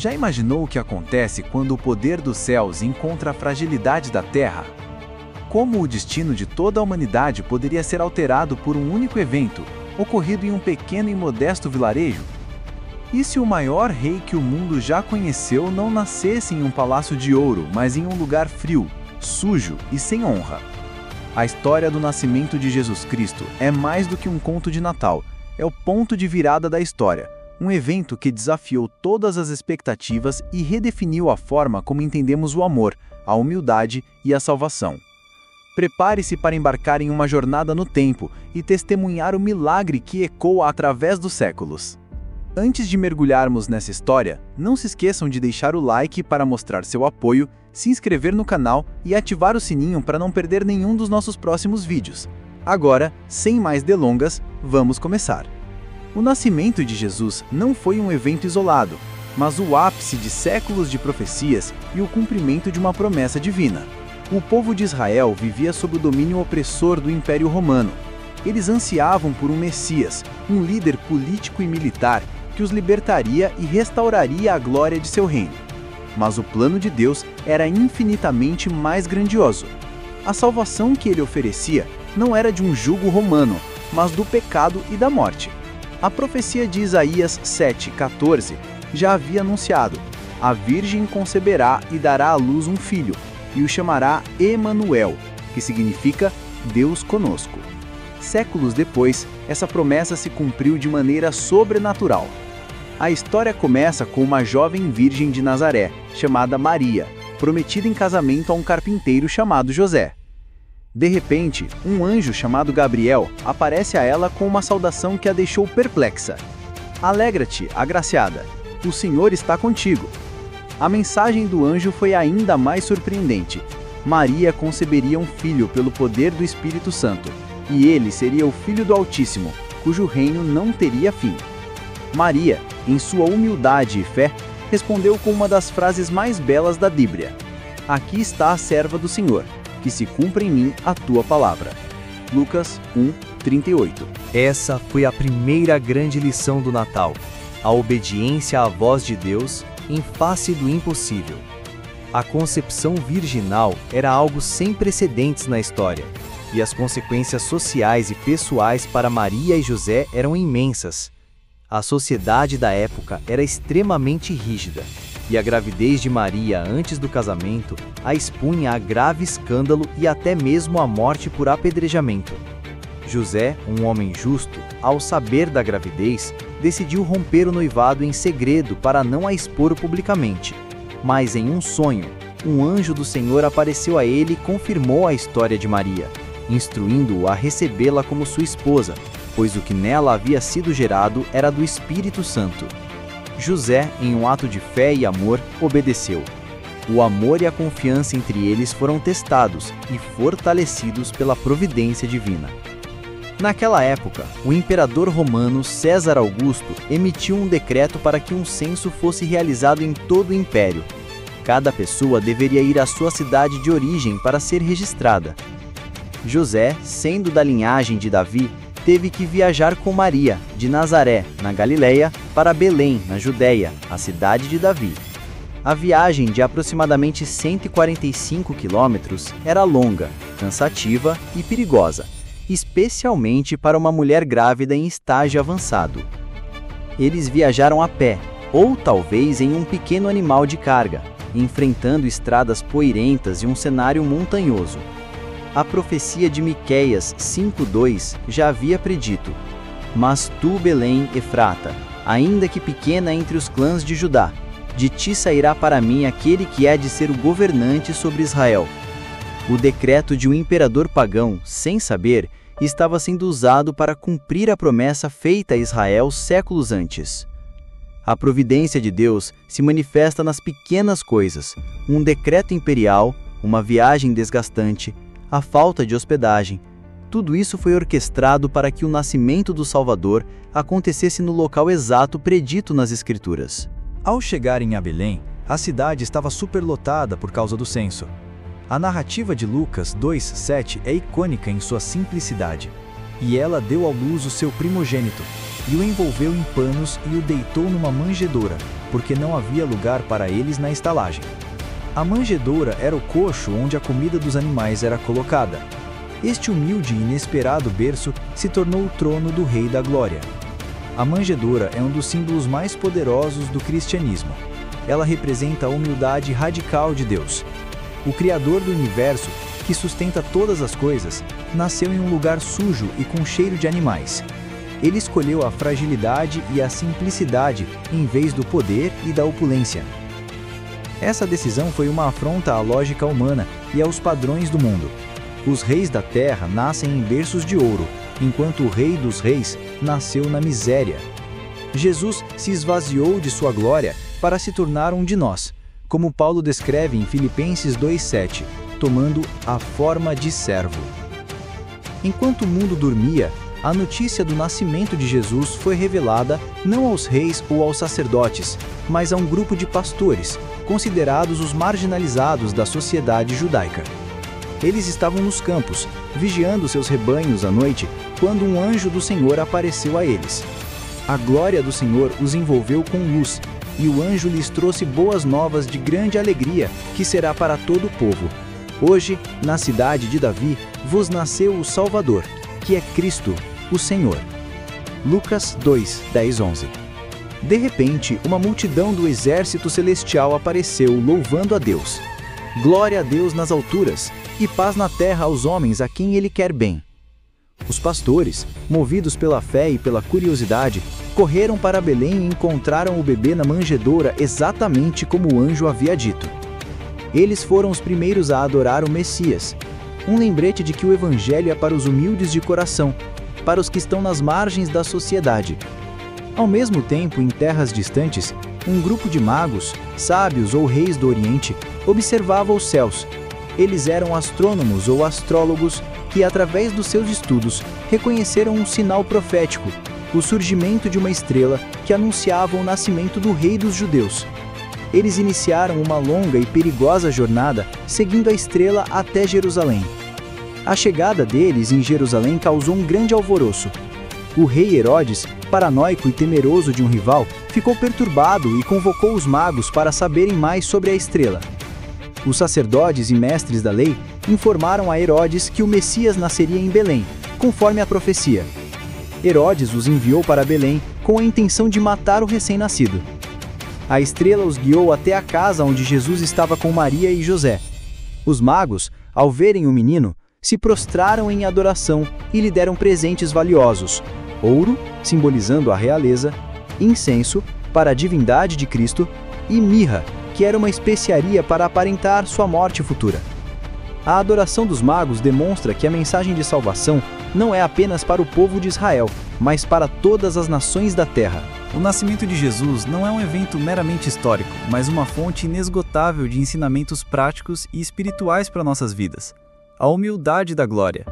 Já imaginou o que acontece quando o poder dos céus encontra a fragilidade da terra? Como o destino de toda a humanidade poderia ser alterado por um único evento, ocorrido em um pequeno e modesto vilarejo? E se o maior rei que o mundo já conheceu não nascesse em um palácio de ouro, mas em um lugar frio, sujo e sem honra? A história do nascimento de Jesus Cristo é mais do que um conto de Natal, é o ponto de virada da história, um evento que desafiou todas as expectativas e redefiniu a forma como entendemos o amor, a humildade e a salvação. Prepare-se para embarcar em uma jornada no tempo e testemunhar o milagre que ecoa através dos séculos. Antes de mergulharmos nessa história, não se esqueçam de deixar o like para mostrar seu apoio, se inscrever no canal e ativar o sininho para não perder nenhum dos nossos próximos vídeos. Agora, sem mais delongas, vamos começar. O nascimento de Jesus não foi um evento isolado, mas o ápice de séculos de profecias e o cumprimento de uma promessa divina. O povo de Israel vivia sob o domínio opressor do Império Romano. Eles ansiavam por um Messias, um líder político e militar que os libertaria e restauraria a glória de seu reino. Mas o plano de Deus era infinitamente mais grandioso. A salvação que ele oferecia não era de um jugo romano, mas do pecado e da morte. A profecia de Isaías 7,14 já havia anunciado: a virgem conceberá e dará à luz um filho, e o chamará Emanuel, que significa Deus conosco. Séculos depois, essa promessa se cumpriu de maneira sobrenatural. A história começa com uma jovem virgem de Nazaré, chamada Maria, prometida em casamento a um carpinteiro chamado José. De repente, um anjo chamado Gabriel aparece a ela com uma saudação que a deixou perplexa. Alegra-te, agraciada, o Senhor está contigo. A mensagem do anjo foi ainda mais surpreendente. Maria conceberia um filho pelo poder do Espírito Santo, e ele seria o Filho do Altíssimo, cujo reino não teria fim. Maria, em sua humildade e fé, respondeu com uma das frases mais belas da Bíblia: aqui está a serva do Senhor, que se cumpra em mim a tua palavra. Lucas 1:38. Essa foi a primeira grande lição do Natal, a obediência à voz de Deus em face do impossível. A concepção virginal era algo sem precedentes na história, e as consequências sociais e pessoais para Maria e José eram imensas. A sociedade da época era extremamente rígida, e a gravidez de Maria antes do casamento a expunha a grave escândalo e até mesmo à morte por apedrejamento. José, um homem justo, ao saber da gravidez, decidiu romper o noivado em segredo para não a expor publicamente. Mas em um sonho, um anjo do Senhor apareceu a ele e confirmou a história de Maria, instruindo-o a recebê-la como sua esposa, pois o que nela havia sido gerado era do Espírito Santo. José, em um ato de fé e amor, obedeceu. O amor e a confiança entre eles foram testados e fortalecidos pela providência divina. Naquela época, o imperador romano César Augusto emitiu um decreto para que um censo fosse realizado em todo o império. Cada pessoa deveria ir à sua cidade de origem para ser registrada. José, sendo da linhagem de Davi, teve que viajar com Maria, de Nazaré, na Galileia, para Belém, na Judéia, a cidade de Davi. A viagem de aproximadamente 145 quilômetros era longa, cansativa e perigosa, especialmente para uma mulher grávida em estágio avançado. Eles viajaram a pé, ou talvez em um pequeno animal de carga, enfrentando estradas poeirentas e um cenário montanhoso. A profecia de Miqueias 5:2 já havia predito: mas tu, Belém, Efrata, ainda que pequena entre os clãs de Judá, de ti sairá para mim aquele que há de ser o governante sobre Israel. O decreto de um imperador pagão, sem saber, estava sendo usado para cumprir a promessa feita a Israel séculos antes. A providência de Deus se manifesta nas pequenas coisas: um decreto imperial, uma viagem desgastante, a falta de hospedagem. Tudo isso foi orquestrado para que o nascimento do Salvador acontecesse no local exato predito nas Escrituras. Ao chegarem a Belém, a cidade estava superlotada por causa do censo. A narrativa de Lucas 2:7 é icônica em sua simplicidade. E ela deu à luz o seu primogênito, e o envolveu em panos e o deitou numa manjedoura, porque não havia lugar para eles na estalagem. A manjedoura era o coxo onde a comida dos animais era colocada. Este humilde e inesperado berço se tornou o trono do Rei da Glória. A manjedoura é um dos símbolos mais poderosos do cristianismo. Ela representa a humildade radical de Deus. O Criador do universo, que sustenta todas as coisas, nasceu em um lugar sujo e com cheiro de animais. Ele escolheu a fragilidade e a simplicidade em vez do poder e da opulência. Essa decisão foi uma afronta à lógica humana e aos padrões do mundo. Os reis da terra nascem em berços de ouro, enquanto o Rei dos Reis nasceu na miséria. Jesus se esvaziou de sua glória para se tornar um de nós, como Paulo descreve em Filipenses 2:7, tomando a forma de servo. Enquanto o mundo dormia, a notícia do nascimento de Jesus foi revelada não aos reis ou aos sacerdotes, mas a um grupo de pastores, considerados os marginalizados da sociedade judaica. Eles estavam nos campos, vigiando seus rebanhos à noite, quando um anjo do Senhor apareceu a eles. A glória do Senhor os envolveu com luz, e o anjo lhes trouxe boas novas de grande alegria, que será para todo o povo. Hoje, na cidade de Davi, vos nasceu o Salvador, que é Cristo, o Senhor. Lucas 2:10-11. De repente, uma multidão do exército celestial apareceu, louvando a Deus. Glória a Deus nas alturas, e paz na terra aos homens a quem Ele quer bem. Os pastores, movidos pela fé e pela curiosidade, correram para Belém e encontraram o bebê na manjedoura exatamente como o anjo havia dito. Eles foram os primeiros a adorar o Messias, um lembrete de que o Evangelho é para os humildes de coração, para os que estão nas margens da sociedade. Ao mesmo tempo, em terras distantes, um grupo de magos, sábios ou reis do Oriente, observava os céus. Eles eram astrônomos ou astrólogos que, através dos seus estudos, reconheceram um sinal profético, o surgimento de uma estrela que anunciava o nascimento do Rei dos Judeus. Eles iniciaram uma longa e perigosa jornada seguindo a estrela até Jerusalém. A chegada deles em Jerusalém causou um grande alvoroço. O rei Herodes, paranoico e temeroso de um rival, ficou perturbado e convocou os magos para saberem mais sobre a estrela. Os sacerdotes e mestres da lei informaram a Herodes que o Messias nasceria em Belém, conforme a profecia. Herodes os enviou para Belém com a intenção de matar o recém-nascido. A estrela os guiou até a casa onde Jesus estava com Maria e José. Os magos, ao verem o menino, se prostraram em adoração e lhe deram presentes valiosos: ouro, simbolizando a realeza, incenso, para a divindade de Cristo, e mirra, que era uma especiaria para aparentar sua morte futura. A adoração dos magos demonstra que a mensagem de salvação não é apenas para o povo de Israel, mas para todas as nações da terra. O nascimento de Jesus não é um evento meramente histórico, mas uma fonte inesgotável de ensinamentos práticos e espirituais para nossas vidas. A humildade da glória.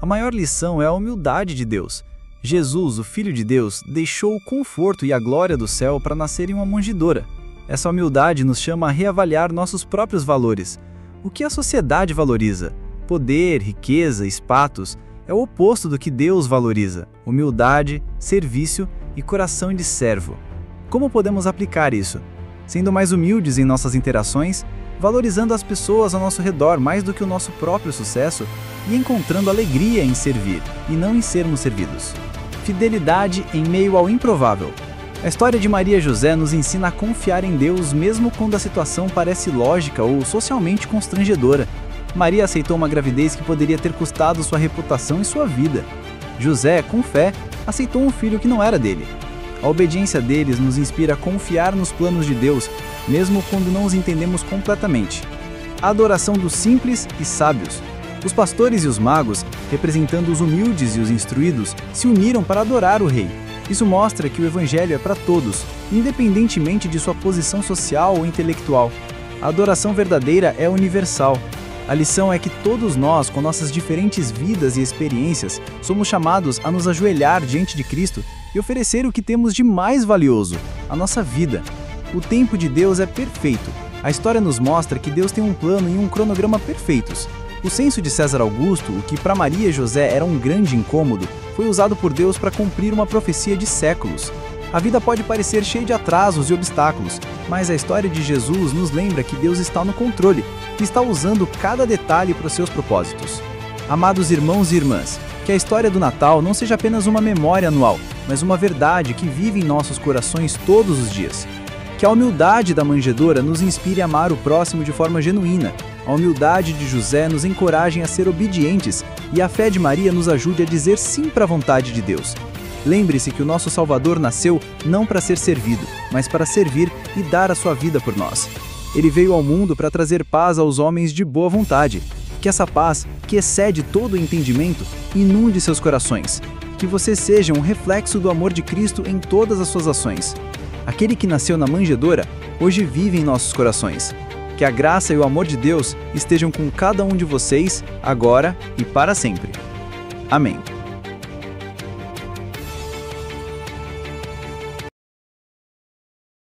A maior lição é a humildade de Deus. Jesus, o Filho de Deus, deixou o conforto e a glória do céu para nascer em uma manjedoura. Essa humildade nos chama a reavaliar nossos próprios valores. O que a sociedade valoriza? Poder, riqueza, status, é o oposto do que Deus valoriza: humildade, serviço e coração de servo. Como podemos aplicar isso? Sendo mais humildes em nossas interações, valorizando as pessoas ao nosso redor mais do que o nosso próprio sucesso e encontrando alegria em servir e não em sermos servidos. Fidelidade em meio ao improvável. A história de Maria e José nos ensina a confiar em Deus mesmo quando a situação parece ilógica ou socialmente constrangedora. Maria aceitou uma gravidez que poderia ter custado sua reputação e sua vida. José, com fé, aceitou um filho que não era dele. A obediência deles nos inspira a confiar nos planos de Deus, mesmo quando não os entendemos completamente. A adoração dos simples e sábios. Os pastores e os magos, representando os humildes e os instruídos, se uniram para adorar o rei. Isso mostra que o evangelho é para todos, independentemente de sua posição social ou intelectual. A adoração verdadeira é universal. A lição é que todos nós, com nossas diferentes vidas e experiências, somos chamados a nos ajoelhar diante de Cristo e oferecer o que temos de mais valioso, a nossa vida. O tempo de Deus é perfeito. A história nos mostra que Deus tem um plano e um cronograma perfeitos. O censo de César Augusto, o que para Maria e José era um grande incômodo, foi usado por Deus para cumprir uma profecia de séculos. A vida pode parecer cheia de atrasos e obstáculos, mas a história de Jesus nos lembra que Deus está no controle e está usando cada detalhe para os seus propósitos. Amados irmãos e irmãs, que a história do Natal não seja apenas uma memória anual, mas uma verdade que vive em nossos corações todos os dias. Que a humildade da manjedoura nos inspire a amar o próximo de forma genuína, a humildade de José nos encoraje a ser obedientes e a fé de Maria nos ajude a dizer sim para a vontade de Deus. Lembre-se que o nosso Salvador nasceu não para ser servido, mas para servir e dar a sua vida por nós. Ele veio ao mundo para trazer paz aos homens de boa vontade. Que essa paz, que excede todo o entendimento, inunde seus corações. Que você seja um reflexo do amor de Cristo em todas as suas ações. Aquele que nasceu na manjedoura, hoje vive em nossos corações. Que a graça e o amor de Deus estejam com cada um de vocês, agora e para sempre. Amém.